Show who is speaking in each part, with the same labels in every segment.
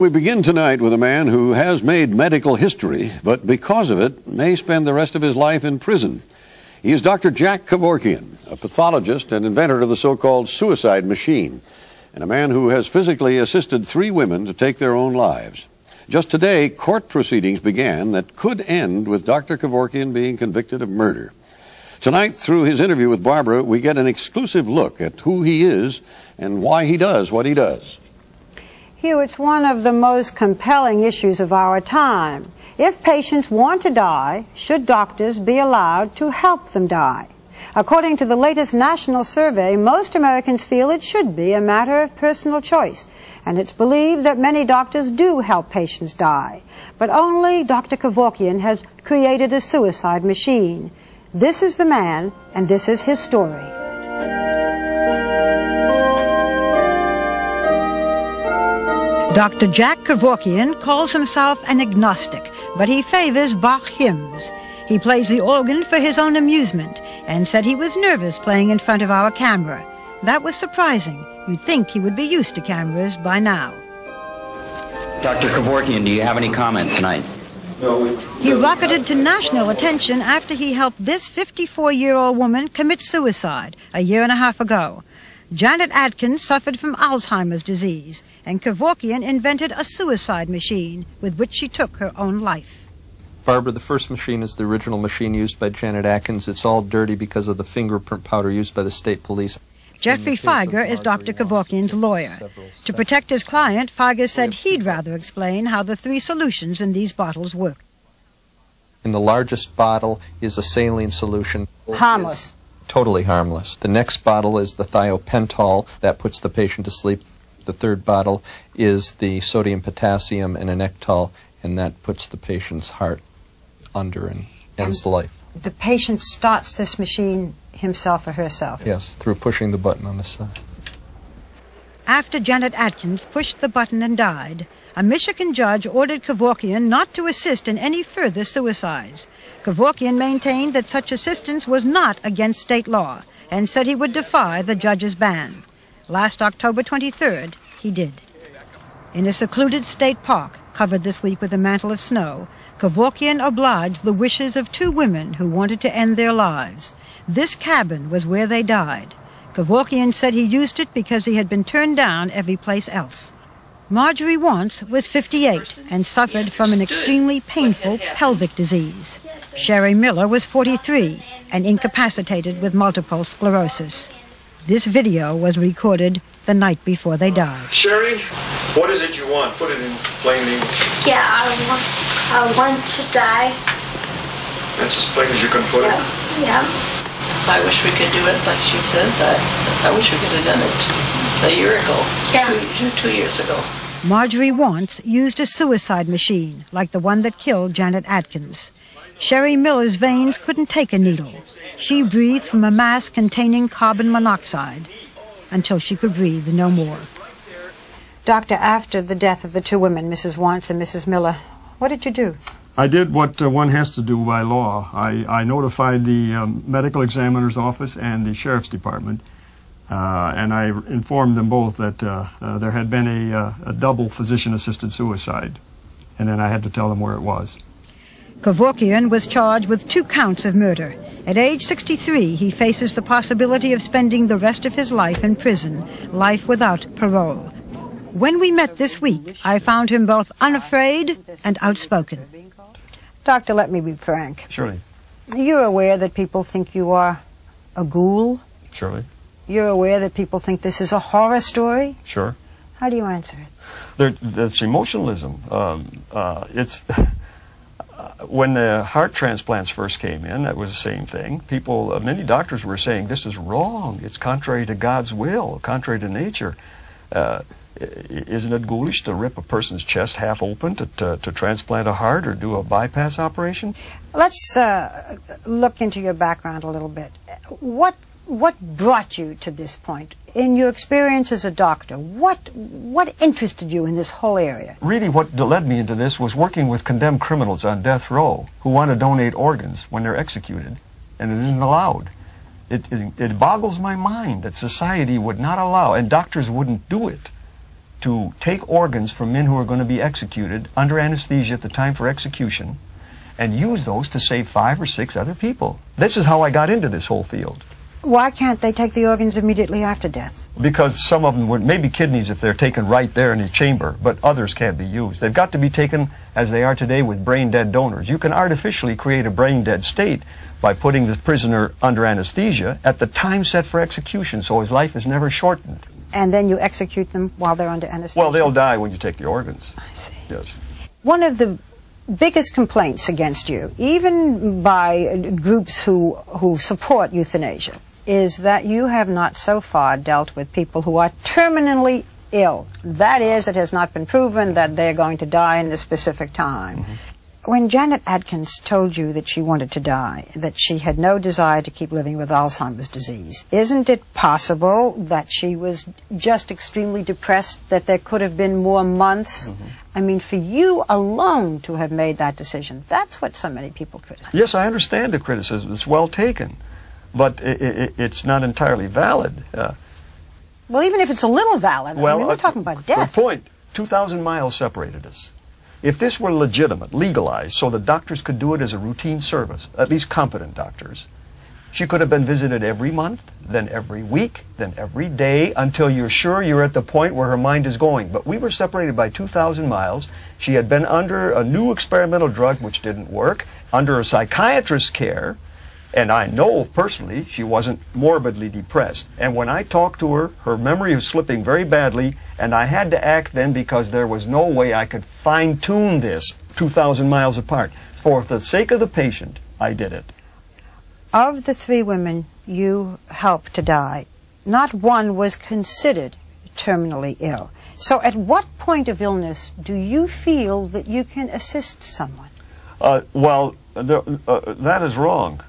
Speaker 1: We begin tonight with a man who has made medical history, but because of it, may spend the rest of his life in prison. He is Dr. Jack Kevorkian, a pathologist and inventor of the so-called suicide machine, and a man who has physically assisted 3 women to take their own lives. Just today, court proceedings began that could end with Dr. Kevorkian being convicted of murder. Tonight, through his interview with Barbara, we get an exclusive look at who he is and why he does what he does.
Speaker 2: Hugh, it's one of the most compelling issues of our time. If patients want to die, should doctors be allowed to help them die? According to the latest national survey, most Americans feel it should be a matter of personal choice, and it's believed that many doctors do help patients die. But only Dr. Kevorkian has created a suicide machine. This is the man, and this is his story. Dr. Jack Kevorkian calls himself an agnostic, but he favors Bach hymns. He plays the organ for his own amusement and said he was nervous playing in front of our camera. That was surprising. You'd think he would be used to cameras by now.
Speaker 3: Dr. Kevorkian, do you have any comment tonight?
Speaker 4: No.
Speaker 2: He rocketed to national attention after he helped this 54-year-old woman commit suicide a year and a half ago. Janet Atkins suffered from Alzheimer's disease, and Kevorkian invented a suicide machine with which she took her own life.
Speaker 4: Barbara, the first machine is the original machine used by Janet Atkins. It's all dirty because of the fingerprint powder used by the state police.
Speaker 2: Jeffrey Feiger is Dr. Kevorkian's lawyer. To protect his client, Feiger said he'd rather explain how the 3 solutions in these bottles work.
Speaker 4: In the largest bottle is a saline solution.
Speaker 2: Harmless.
Speaker 4: Totally harmless. The next bottle is the thiopental. That puts the patient to sleep. The third bottle is the sodium, potassium, and anectal, and that puts the patient's heart under and ends the life.
Speaker 2: The patient starts this machine himself or herself?
Speaker 4: Yes, through pushing the button on the side.
Speaker 2: After Janet Atkins pushed the button and died, a Michigan judge ordered Kevorkian not to assist in any further suicides. Kevorkian maintained that such assistance was not against state law and said he would defy the judge's ban. Last October 23rd, he did. In a secluded state park, covered this week with a mantle of snow, Kevorkian obliged the wishes of 2 women who wanted to end their lives. This cabin was where they died. Kevorkian said he used it because he had been turned down every place else. Marjorie Wantz was 58 and suffered from an extremely painful pelvic disease. Sherry Miller was 43 and incapacitated with multiple sclerosis. This video was recorded the night before they died.
Speaker 5: Sherry, what is it you want? Put it in plain English.
Speaker 6: Yeah, I want to die.
Speaker 5: That's as plain as you can put it?
Speaker 6: Yeah.
Speaker 7: I wish we could do it like she says. I wish we could have done it a year ago.
Speaker 6: Yeah.
Speaker 7: 2 years ago.
Speaker 2: Marjorie Wantz used a suicide machine like the one that killed Janet Atkins. Sherry Miller's veins couldn't take a needle. She breathed from a mask containing carbon monoxide until she could breathe no more. Doctor, after the death of the 2 women, Mrs. Wantz and Mrs. Miller, what did you do?
Speaker 8: I did what one has to do by law. I notified the medical examiner's office and the sheriff's department, and I informed them both that there had been a double physician-assisted suicide, and then I had to tell them where it was.
Speaker 2: Kevorkian was charged with 2 counts of murder. At age 63, he faces the possibility of spending the rest of his life in prison, life without parole. When we met this week, I found him both unafraid and outspoken. Doctor, let me be frank.
Speaker 8: Surely.
Speaker 2: You're aware that people think you are a ghoul?
Speaker 8: Surely.
Speaker 2: You're aware that people think this is a horror story?
Speaker 8: Sure.
Speaker 2: How do you answer it?
Speaker 8: That's emotionalism. It's when the heart transplants first came in, that was the same thing. People, many doctors were saying, this is wrong. It's contrary to God's will, contrary to nature. Isn't it ghoulish to rip a person's chest half open to transplant a heart or do a bypass operation?
Speaker 2: Let's look into your background a little bit. What brought you to this point? In your experience as a doctor, what interested you in this whole area?
Speaker 8: Really, what led me into this was working with condemned criminals on death row who want to donate organs when they're executed, and it isn't allowed. It boggles my mind that society would not allow, and doctors wouldn't do it. to take organs from men who are going to be executed under anesthesia at the time for execution and use those to save 5 or 6 other people. This is how I got into this whole field.
Speaker 2: Why can't they take the organs immediately after death?
Speaker 8: Because some of them would, maybe kidneys if they're taken right there in the chamber, but others can't be used. They've got to be taken as they are today with brain-dead donors. You can artificially create a brain-dead state by putting the prisoner under anesthesia at the time set for execution, so his life is never shortened.
Speaker 2: And then you execute them while they're under anesthesia?
Speaker 8: Well, they'll die when you take the organs.
Speaker 2: I see.
Speaker 8: Yes.
Speaker 2: One of the biggest complaints against you, even by groups who support euthanasia, is that you have not so far dealt with people who are terminally ill. That is, it has not been proven that they're going to die in a specific time. Mm-hmm. When Janet Adkins told you that she wanted to die, that she had no desire to keep living with Alzheimer's disease, isn't it possible that she was just extremely depressed, that there could have been more months? Mm-hmm. I mean, for you alone to have made that decision, that's what so many people criticize.
Speaker 8: Yes, I understand the criticism. It's well taken, but it's not entirely valid.
Speaker 2: Well, even if it's a little valid, I mean, we're talking about death.
Speaker 8: Good point. 2,000 miles separated us. If this were legitimate, legalized, so the doctors could do it as a routine service, at least competent doctors, she could have been visited every month, then every week, then every day, until you're sure you're at the point where her mind is going. But we were separated by 2,000 miles. She had been under a new experimental drug which didn't work, under a psychiatrist's care, and I know personally she wasn't morbidly depressed. And when I talked to her, her memory was slipping very badly, and I had to act then because there was no way I could fine-tune this 2,000 miles apart. For the sake of the patient, I did it.
Speaker 2: Of the 3 women you helped to die, not one was considered terminally ill. So at what point of illness do you feel that you can assist someone?
Speaker 8: That is wrong.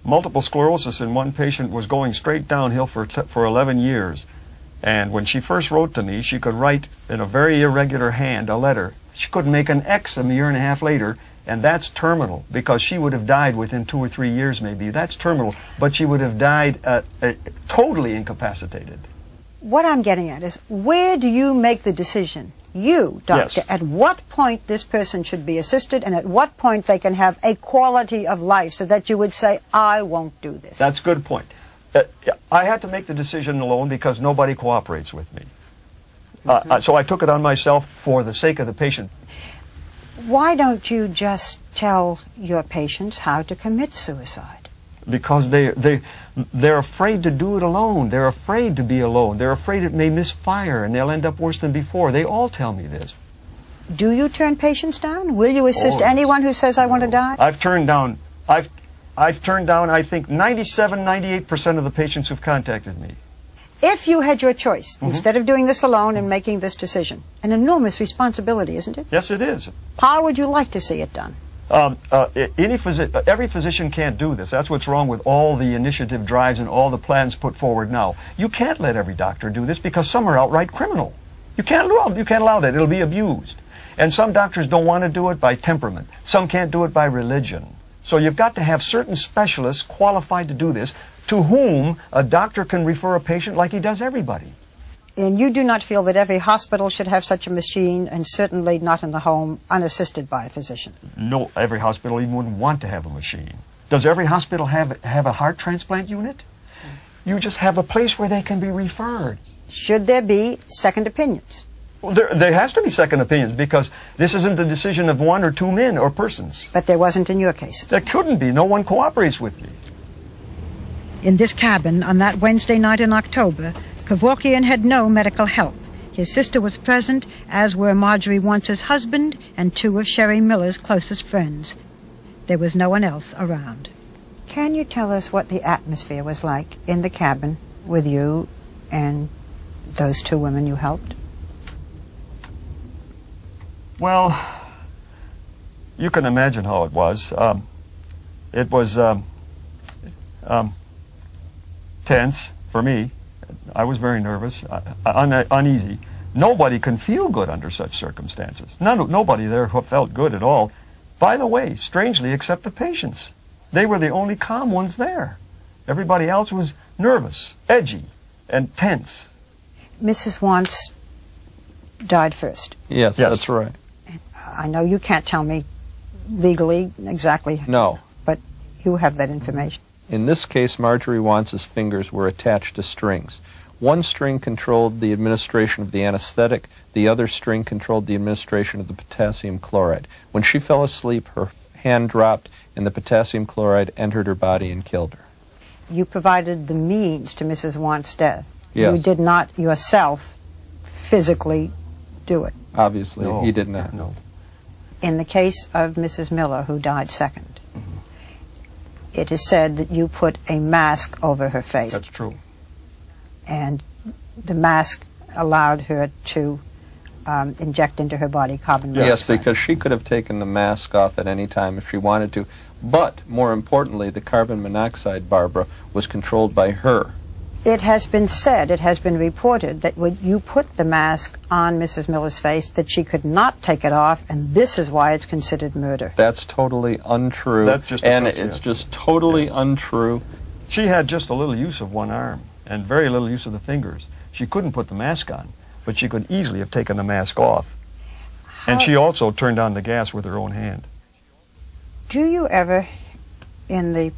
Speaker 8: Multiple sclerosis in one patient was going straight downhill for 11 years. And when she first wrote to me, she could write in a very irregular hand a letter. She couldn't make an X a year and a half later, and that's terminal, because she would have died within 2 or 3 years maybe. That's terminal, but she would have died totally incapacitated.
Speaker 2: What I'm getting at is, where do you make the decision, you, doctor,
Speaker 8: yes,
Speaker 2: at what point this person should be assisted and at what point they can have a quality of life so that you would say, I won't do this?
Speaker 8: That's a good point. I had to make the decision alone because nobody cooperates with me. So I took it on myself for the sake of the patient.
Speaker 2: Why don't you just tell your patients how to commit suicide?
Speaker 8: Because they're afraid to do it alone. They're afraid to be alone. They're afraid it may misfire and they'll end up worse than before. They all tell me this.
Speaker 2: Do you turn patients down? Will you assist anyone who says, I want to die?
Speaker 8: I've turned down, I think, 98% of the patients who've contacted me.
Speaker 2: If you had your choice, instead of doing this alone and making this decision, an enormous responsibility, isn't it?
Speaker 8: Yes, it is.
Speaker 2: How would you like to see it done?
Speaker 8: Every physician can't do this. That's what's wrong with all the initiative drives and all the plans put forward now. You can't let every doctor do this because some are outright criminal. You can't allow that. It'll be abused. And some doctors don't want to do it by temperament. Some can't do it by religion. So you've got to have certain specialists qualified to do this, to whom a doctor can refer a patient like he does everybody.
Speaker 2: And you do not feel that every hospital should have such a machine, and certainly not in the home, unassisted by a physician?
Speaker 8: No, every hospital even wouldn't want to have a machine. Does every hospital have a heart transplant unit? You just have a place where they can be referred.
Speaker 2: Should there be second opinions?
Speaker 8: Well, there has to be second opinions, because this isn't the decision of 1 or 2 men or persons.
Speaker 2: But there wasn't in your case?
Speaker 8: There couldn't be. No one cooperates with me.
Speaker 2: In this cabin on that Wednesday night in October, Kevorkian had no medical help. His sister was present, as were Marjorie Wance's husband and 2 of Sherry Miller's closest friends. There was no one else around. Can you tell us what the atmosphere was like in the cabin with you and those 2 women you helped?
Speaker 8: Well, you can imagine how it was. It was tense for me. I was very nervous, uneasy. Nobody can feel good under such circumstances. Nobody there felt good at all. By the way, strangely, except the patients. They were the only calm ones there. Everybody else was nervous, edgy, and tense.
Speaker 2: Mrs. Wantz, died first.
Speaker 4: Yes,
Speaker 8: Yes.
Speaker 4: that's right.
Speaker 2: I know you can't tell me legally exactly.
Speaker 4: No.
Speaker 2: But you have that information.
Speaker 4: In this case, Marjorie Wance's fingers were attached to strings. One string controlled the administration of the anesthetic, the other string controlled the administration of the potassium chloride. When she fell asleep, her hand dropped and the potassium chloride entered her body and killed her.
Speaker 2: You provided the means to Mrs. Wance's death.
Speaker 4: Yes.
Speaker 2: You did not yourself physically do it.
Speaker 4: Obviously,
Speaker 8: No,
Speaker 4: he did not.
Speaker 8: No.
Speaker 2: In the case of Mrs. Miller, who died second, it is said that you put a mask over her face.
Speaker 8: That's true.
Speaker 2: And the mask allowed her to inject into her body carbon
Speaker 4: Yes,
Speaker 2: monoxide.
Speaker 4: because she could have taken the mask off at any time if she wanted to. But, more importantly, the carbon monoxide, Barbara, was controlled by her.
Speaker 2: It has been said, it has been reported, that when you put the mask on Mrs. Miller's face, that she could not take it off, and this is why it's considered murder.
Speaker 4: That's totally untrue.
Speaker 8: That's just a
Speaker 4: and
Speaker 8: process.
Speaker 4: it's just totally untrue.
Speaker 8: She had just a little use of one arm and very little use of the fingers. She couldn't put the mask on, but she could easily have taken the mask off. And she also turned on the gas with her own hand.
Speaker 2: Do you ever, in the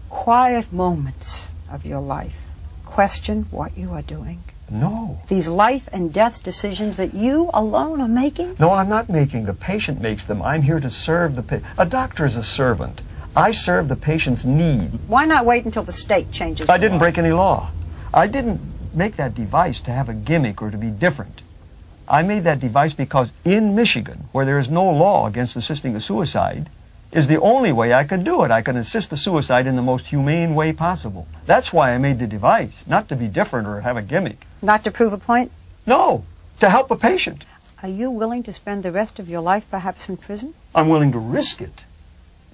Speaker 2: quiet moments of your life, question what you are doing?
Speaker 8: No.
Speaker 2: These life and death decisions that you alone are making?
Speaker 8: No, I'm not making. The patient makes them. I'm here to serve the patient. A doctor is a servant. I serve the patient's need.
Speaker 2: Why not wait until the state changes
Speaker 8: I
Speaker 2: the
Speaker 8: didn't
Speaker 2: law?
Speaker 8: break any law. I didn't make that device to have a gimmick or to be different. I made that device because in Michigan, where there is no law against assisting a suicide, is the only way I could do it. I can assist the suicide in the most humane way possible. That's why I made the device, not to be different or have a gimmick.
Speaker 2: Not to prove a point?
Speaker 8: No, to help a patient.
Speaker 2: Are you willing to spend the rest of your life perhaps in prison?
Speaker 8: I'm willing to risk it.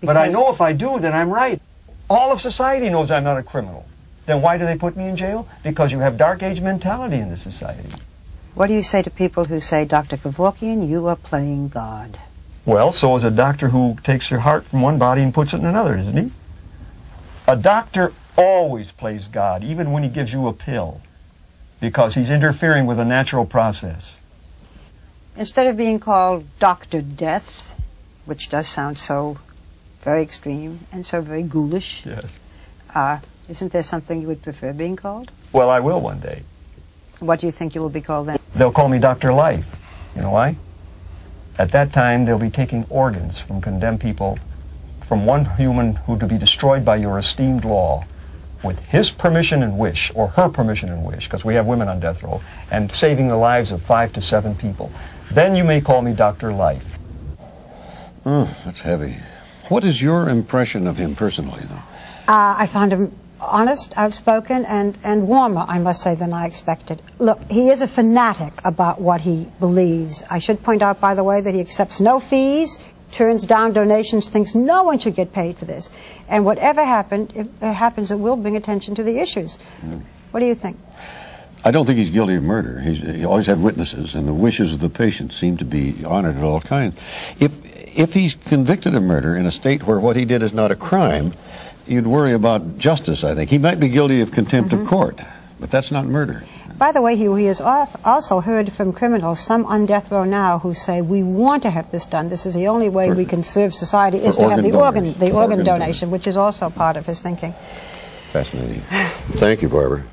Speaker 8: But I know if I do, then I'm right. All of society knows I'm not a criminal. Then why do they put me in jail? Because you have dark age mentality in this society.
Speaker 2: What do you say to people who say, Dr. Kevorkian, you are playing God?
Speaker 8: Well, so is a doctor who takes your heart from one body and puts it in another, isn't he? A doctor always plays God, even when he gives you a pill, because he's interfering with a natural process.
Speaker 2: Instead of being called Dr. Death, which does sound so very extreme and so very ghoulish,
Speaker 8: Yes.
Speaker 2: isn't there something you would prefer being called?
Speaker 8: Well, I will one day.
Speaker 2: What do you think you will be called then?
Speaker 8: They'll call me Dr. Life. You know why? At that time, they'll be taking organs from condemned people, from one human who to be destroyed by your esteemed law, with his permission and wish, or her permission and wish, because we have women on death row, and saving the lives of 5 to 7 people. Then you may call me Dr. Life.
Speaker 1: Oh, that's heavy. What is your impression of him personally, though?
Speaker 2: I found him honest, outspoken, and warmer, I must say, than I expected. Look, he is a fanatic about what he believes. I should point out, by the way, that he accepts no fees, turns down donations, thinks no one should get paid for this. And whatever happens, it will bring attention to the issues. What do you think?
Speaker 1: I don't think he's guilty of murder. He always had witnesses, and the wishes of the patient seem to be honored at all times. If he's convicted of murder in a state where what he did is not a crime, you'd worry about justice, I think. He might be guilty of contempt of court, but that's not murder.
Speaker 2: By the way, he has also heard from criminals, some on death row now, who say, we want to have this done. This is the only way we can serve society, is to have the organ donation, which is also part of his thinking.
Speaker 1: Fascinating. Thank you, Barbara.